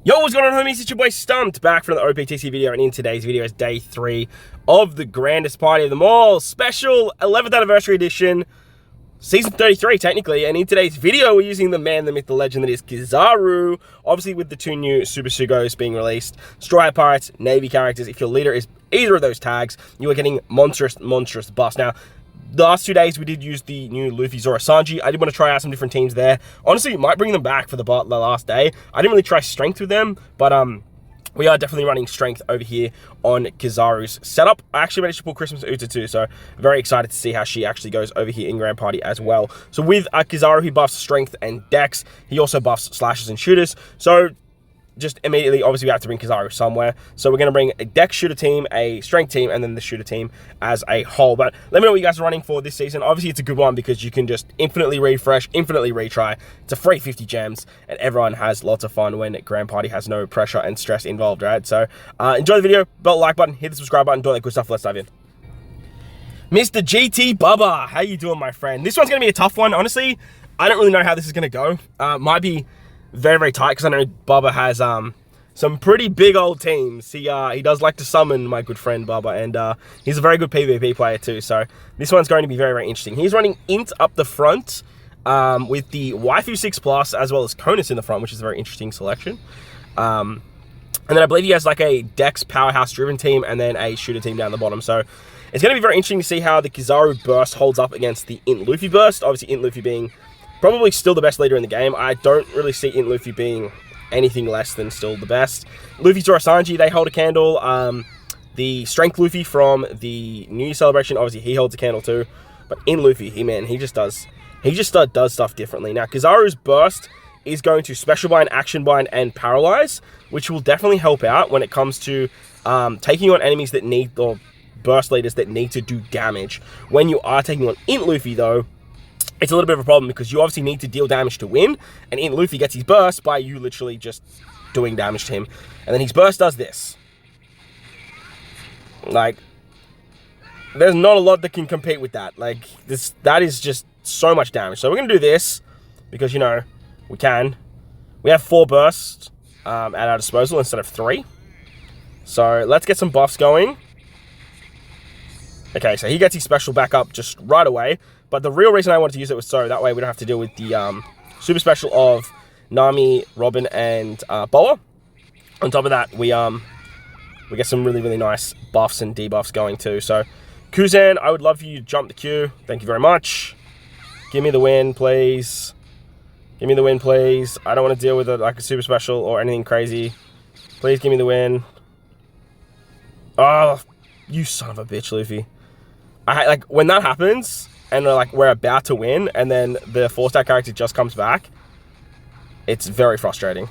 Yo, what's going on, homies? It's your boy Stumped, back from the OPTC video, and in today's video is day 3 of the grandest party of them all, special 11th anniversary edition, season 33 technically, and in today's video we're using the man, the myth, the legend that is KIZARU, obviously with the 2 new Super Sugos being released, Straw Hat Pirates, Navy characters. If your leader is either of those tags, you are getting monstrous buffs. Now, the last 2 days we did use the new Luffy Zoro Sanji. I did want to try out some different teams there. Honestly, might bring them back for the last day. I didn't really try strength with them, but we are definitely running strength over here on KIZARU's setup. I actually managed to pull Christmas Uta too, so very excited to see how she actually goes over here in Grand Party as well. So with KIZARU, he buffs strength and dex. He also buffs slashes and shooters. So just immediately, obviously, we have to bring KIZARU somewhere. So we're going to bring a dex shooter team, a strength team, and then the shooter team as a whole. But let me know what you guys are running for this season. Obviously, it's a good one because you can just infinitely refresh, infinitely retry. It's a free 50 gems, and everyone has lots of fun when Grand Party has no pressure and stress involved, right? So enjoy the video, belt the like button, hit the subscribe button, do all that good stuff. Let's dive in. Mr. GT Bubba, how you doing, my friend? This one's going to be a tough one. Honestly, I don't really know how this is going to go. Might be very tight because I know Bubba has some pretty big old teams. He does like to summon my good friend Bubba, and he's a very good PvP player too. So this one's going to be very interesting. He's running Int up the front with the Waifu 6+ as well as Conus in the front, which is a very interesting selection. And then I believe he has like a Dex powerhouse driven team and then a shooter team down the bottom. So it's going to be very interesting to see how the KIZARU burst holds up against the Int Luffy burst. Obviously Int Luffy being probably still the best leader in the game. I don't really see Int Luffy being anything less than still the best. Luffy Zoro Sanji, they hold a candle. The Strength Luffy from the New Year celebration, obviously he holds a candle too. But Int Luffy, he just does stuff differently. Now, KIZARU's burst is going to special bind, action bind, and paralyze, which will definitely help out when it comes to taking on enemies that need, or burst leaders that need to do damage. When you are taking on Int Luffy though, it's a little bit of a problem because you obviously need to deal damage to win, and Int Luffy gets his burst by you literally just doing damage to him. And then his burst does this. Like, there's not a lot that can compete with that. Like, that is just so much damage. So we're going to do this because, you know, we can. We have 4 bursts at our disposal instead of 3. So let's get some buffs going. Okay, so he gets his special back up just right away. But the real reason I wanted to use it was so that way we don't have to deal with the super special of Nami, Robin, and Boa. On top of that, we get some really nice buffs and debuffs going too. So, Kuzan, I would love for you to jump the queue. Thank you very much. Give me the win, please. Give me the win, please. I don't want to deal with like a super special or anything crazy. Please give me the win. Oh, you son of a bitch, Luffy. Like when that happens, and we're about to win, and then the 4-star character just comes back, it's very frustrating.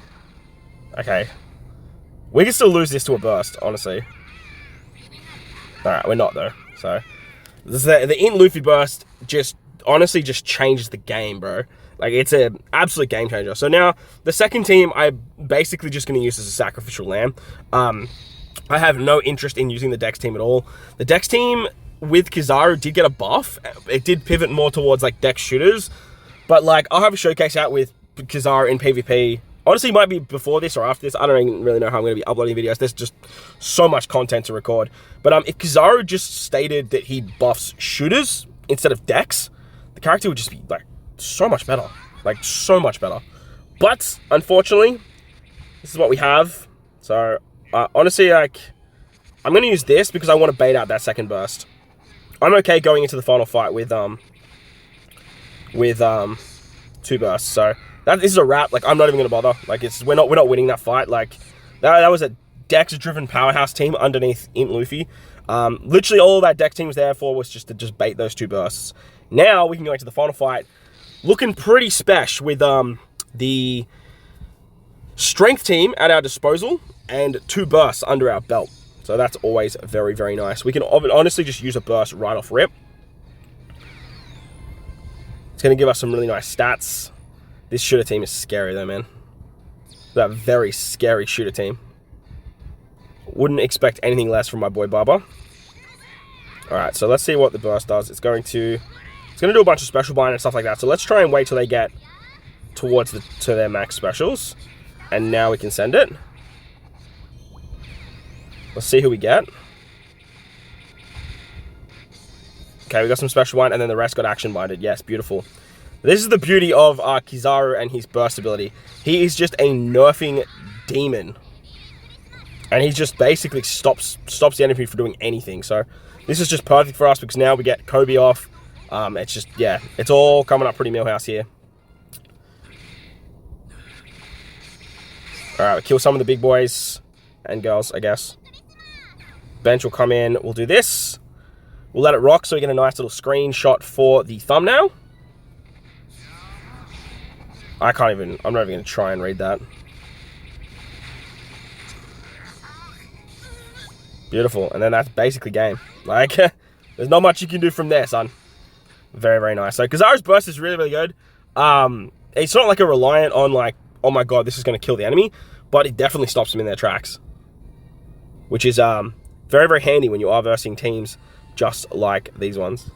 Okay. We can still lose this to a burst, honestly. Alright, we're not though. So the Int Luffy burst honestly just changes the game, bro. Like, it's an absolute game changer. So now the second team I'm basically just going to use as a sacrificial lamb. I have no interest in using the Dex team at all. The Dex team with KIZARU did get a buff. It did pivot more towards like Dex shooters, but like I'll have a showcase out with KIZARU in PvP. Honestly, it might be before this or after this. I don't even really know how I'm going to be uploading videos. There's just so much content to record. But if KIZARU just stated that he buffs shooters instead of Dex, the character would just be like so much better. Like so much better. But unfortunately, this is what we have. So honestly, like, I'm going to use this because I want to bait out that second burst. I'm okay going into the final fight with 2 bursts. So this is a wrap. Like, I'm not even going to bother. Like, we're not winning that fight. Like, that was a Dex-driven powerhouse team underneath Int Luffy. Literally all that Dex team was there for was just to bait those 2 bursts. Now we can go into the final fight, looking pretty special with the strength team at our disposal and 2 bursts under our belt. So that's always very nice. We can honestly just use a burst right off rip. It's going to give us some really nice stats. This shooter team is scary though, man. That very scary shooter team. Wouldn't expect anything less from my boy Bubba. Alright, so let's see what the burst does. It's going to do a bunch of special bind and stuff like that. So let's try and wait till they get towards to their max specials. And now we can send it. Let's see who we get. Okay, we got some special one, and then the rest got action binded. Yes, beautiful. This is the beauty of KIZARU and his burst ability. He is just a nerfing demon. And he just basically stops the enemy from doing anything. So this is just perfect for us because now we get Kobe off. It's just, yeah, it's all coming up pretty Millhouse here. Alright, we'll kill some of the big boys and girls, I guess. Bench will come in. We'll do this. We'll let it rock so we get a nice little screenshot for the thumbnail. I'm not even going to try and read that. Beautiful. And then that's basically game. Like, there's not much you can do from there, son. Very, very nice. So, KIZARU's burst is really, really good. It's not like a reliant on, like, oh my god, this is going to kill the enemy. But it definitely stops them in their tracks. Which is very, very handy when you are versing teams just like these ones.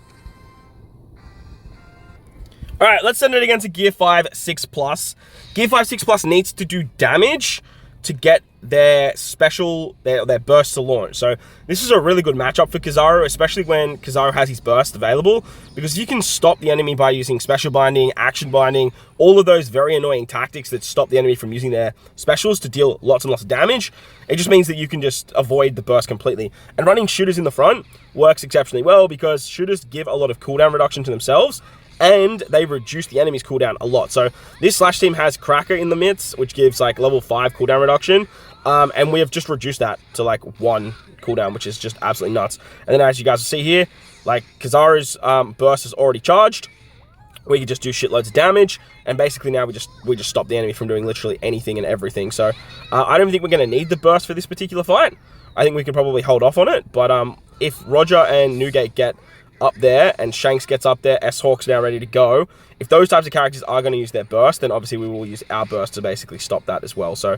Alright, let's send it again to Gear 5 6+. Gear 5 6+ needs to do damage to get their special, their burst to launch. So this is a really good matchup for KIZARU, especially when KIZARU has his burst available, because you can stop the enemy by using special binding, action binding, all of those very annoying tactics that stop the enemy from using their specials to deal lots and lots of damage. It just means that you can just avoid the burst completely. And running shooters in the front works exceptionally well because shooters give a lot of cooldown reduction to themselves, and they reduce the enemy's cooldown a lot. So this Slash team has Cracker in the midst, which gives like level 5 cooldown reduction. And we have just reduced that to like 1 cooldown, which is just absolutely nuts. And then as you guys will see here, like KIZARU's burst is already charged. We can just do shitloads of damage, and basically now we just stop the enemy from doing literally anything and everything. So I don't think we're going to need the burst for this particular fight. I think we can probably hold off on it. But if Roger and Newgate get up there and Shanks gets up there, S-Hawk's now ready to go. If those types of characters are going to use their burst, then obviously we will use our burst to basically stop that as well. So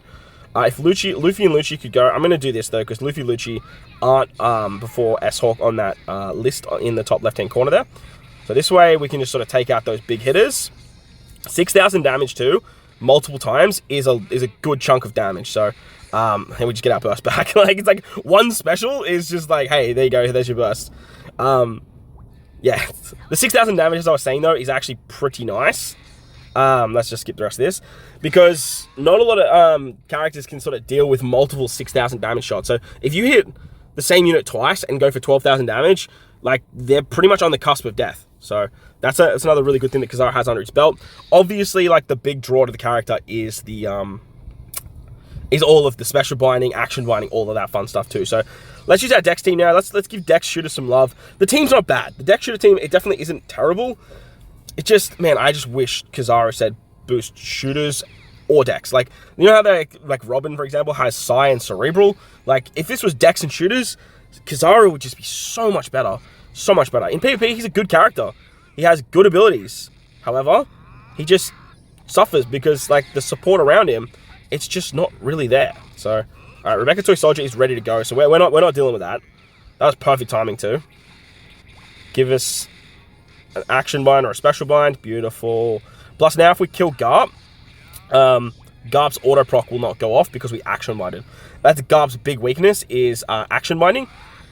if Luffy and Lucci could go, I'm going to do this though, because Luffy and Lucci aren't before S-Hawk on that list in the top left-hand corner there. So this way we can just sort of take out those big hitters. 6,000 damage too, multiple times, is a good chunk of damage. So and we just get our burst back. Like, it's like one special is just like, hey, there you go, there's your burst. Yeah, the 6,000 damage, as I was saying though, is actually pretty nice. Let's just skip the rest of this, because not a lot of characters can sort of deal with multiple 6,000 damage shots. So if you hit the same unit twice and go for 12,000 damage, like, they're pretty much on the cusp of death. So that's another really good thing that KIZARU has under his belt. Obviously, like, the big draw to the character is the is all of the special binding, action binding, all of that fun stuff too. So let's use our Dex team now. Let's give Dex Shooter some love. The team's not bad. The Dex Shooter team, it definitely isn't terrible. It just, man, I just wish KIZARU said boost shooters or Dex. Like, you know how they, like Robin, for example, has Psi and Cerebral? Like, if this was Dex and shooters, KIZARU would just be so much better. So much better. In PvP, he's a good character. He has good abilities. However, he just suffers because, like, the support around him, it's just not really there. So, alright, Rebecca Toy Soldier is ready to go. So we're not dealing with that. That was perfect timing too. Give us an action bind or a special bind. Beautiful. Plus now if we kill Garp, Garp's auto proc will not go off because we action binded. That's Garp's big weakness, is action binding.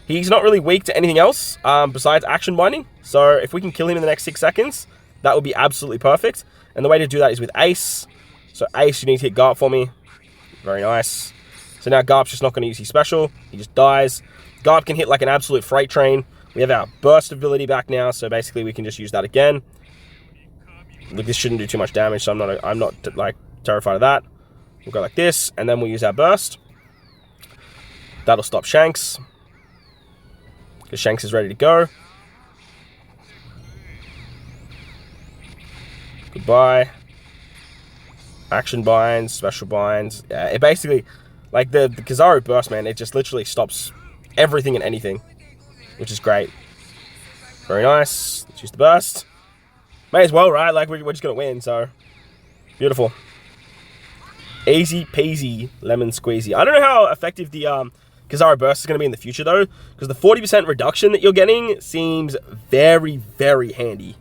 He's not really weak to anything else besides action binding. So if we can kill him in the next 6 seconds, that would be absolutely perfect. And the way to do that is with Ace. So Ace, you need to hit Garp for me. Very nice. So now Garp's just not going to use his special. He just dies. Garp can hit like an absolute freight train. We have our burst ability back now, so basically we can just use that again. Look, this shouldn't do too much damage, so I'm not like terrified of that. We'll go like this, and then we'll use our burst. That'll stop Shanks, because Shanks is ready to go. Goodbye. Action binds, special binds. Yeah, it basically, like the KIZARU burst, man, it just literally stops everything and anything, which is great. Very nice. Let's use the burst. May as well, right? Like, we're just going to win, so beautiful. Easy peasy lemon squeezy. I don't know how effective the KIZARU burst is going to be in the future, though, because the 40% reduction that you're getting seems very, very handy.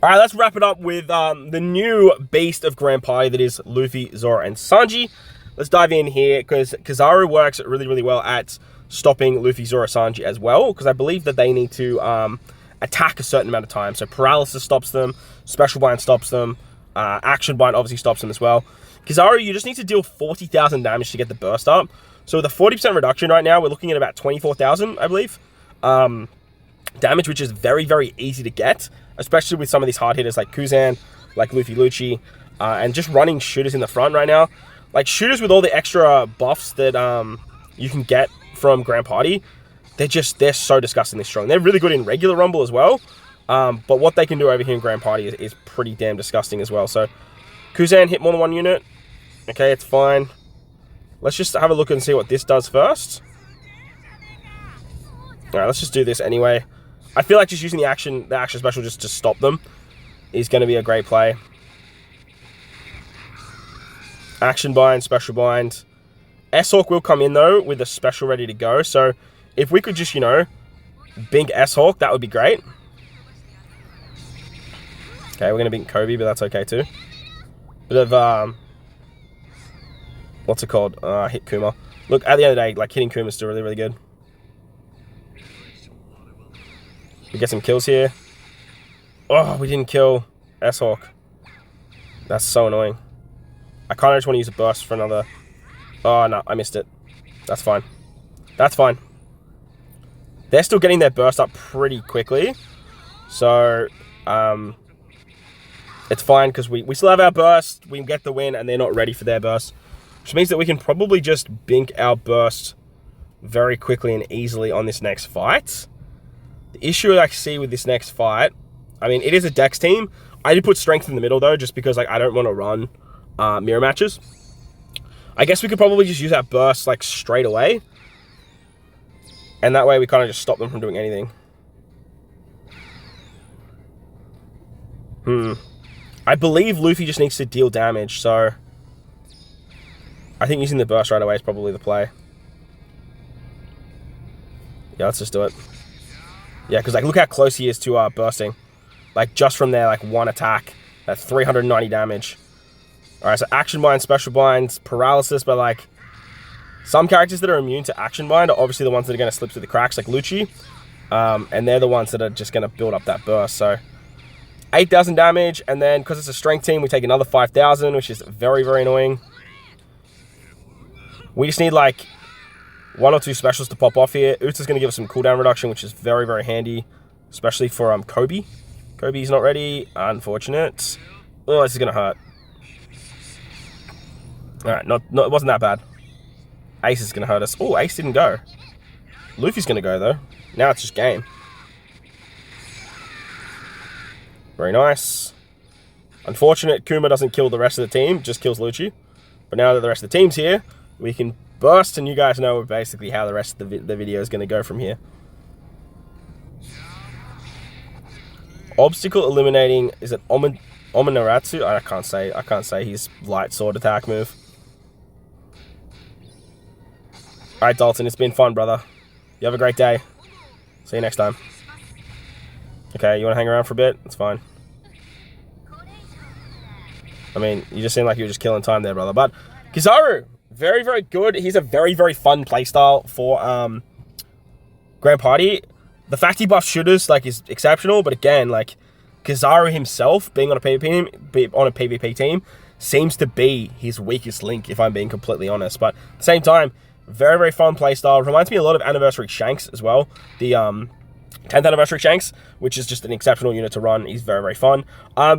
All right, let's wrap it up with the new beast of Grand Party that is Luffy, Zoro, and Sanji. Let's dive in here because KIZARU works really, really well at stopping Luffy, Zoro, Sanji as well, because I believe that they need to attack a certain amount of time. So paralysis stops them, special bind stops them, action bind obviously stops them as well. KIZARU, you just need to deal 40,000 damage to get the burst up. So with a 40% reduction right now, we're looking at about 24,000, I believe, damage, which is very, very easy to get, especially with some of these hard hitters like Kuzan, like Luffy Lucci, and just running shooters in the front right now. Like shooters with all the extra buffs that you can get from Grand Party, they're so disgustingly strong. They're really good in regular Rumble as well, but what they can do over here in Grand Party is pretty damn disgusting as well. So Kuzan hit more than one unit. Okay, it's fine. Let's just have a look and see what this does first. Alright, let's just do this anyway. I feel like just using the action special just to stop them is going to be a great play. Action bind, special bind. S-Hawk will come in though with a special ready to go. So if we could just, you know, bink S-Hawk, that would be great. Okay, we're going to bink Kobe, but that's okay too. Bit of, what's it called? Hit Kuma. Look, at the end of the day, like hitting Kuma is still really, really good. We get some kills here. Oh, we didn't kill S-Hawk. That's so annoying. I kind of just want to use a burst for another. Oh, no, I missed it. That's fine. That's fine. They're still getting their burst up pretty quickly. So, it's fine because we still have our burst. We get the win and they're not ready for their burst. Which means that we can probably just bink our burst very quickly and easily on this next fight. The issue I see with this next fight, I mean, it is a Dex team. I did put strength in the middle though, just because like I don't want to run mirror matches. I guess we could probably just use that burst like straight away. And that way we kind of just stop them from doing anything. I believe Luffy just needs to deal damage, so I think using the burst right away is probably the play. Yeah, let's just do it. Yeah, because like look how close he is to bursting. Like just from there, like one attack at 390 damage. Alright, so action bind, special binds, paralysis, but like some characters that are immune to action bind are obviously the ones that are going to slip through the cracks, like Lucci. And they're the ones that are just going to build up that burst. So 8,000 damage, and then because it's a strength team, we take another 5,000, which is very, very annoying. We just need like one or two specials to pop off here. Utsa's going to give us some cooldown reduction, which is very, very handy, especially for Kobe. Kobe's not ready. Unfortunate. Oh, this is going to hurt. Alright, it wasn't that bad. Ace is going to hurt us. Oh, Ace didn't go. Luffy's going to go, though. Now it's just game. Very nice. Unfortunate, Kuma doesn't kill the rest of the team, just kills Lucci. But now that the rest of the team's here, we can burst, and you guys know basically how the rest of the video is going to go from here. Obstacle eliminating, is it Ominaratsu? I can't say his light sword attack move. Alright, Dalton, it's been fun, brother. You have a great day. See you next time. Okay, you want to hang around for a bit? It's fine. I mean, you just seem like you were just killing time there, brother. But KIZARU, very, very good. He's a very, very fun playstyle for Grand Party. The fact he buffs shooters like is exceptional, but again, like KIZARU himself being on a PvP team seems to be his weakest link, if I'm being completely honest. But at the same time, very, very fun playstyle. Reminds me a lot of Anniversary Shanks as well. The 10th Anniversary Shanks, which is just an exceptional unit to run. He's very, very fun.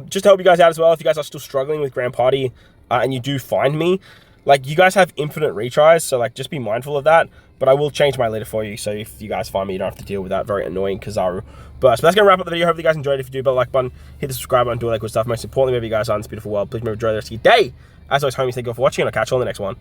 Just to help you guys out as well, if you guys are still struggling with Grand Party and you do find me, like you guys have infinite retries, so like just be mindful of that. But I will change my leader for you, so if you guys find me, you don't have to deal with that very annoying KIZARU burst. But that's going to wrap up the video. Hopefully you guys enjoyed. If you do, hit the like button, hit the subscribe button, do all that good stuff. Most importantly, wherever you guys are in this beautiful world, please remember to enjoy the rest of your day. As always, homies, thank you all for watching, and I'll catch you on the next one.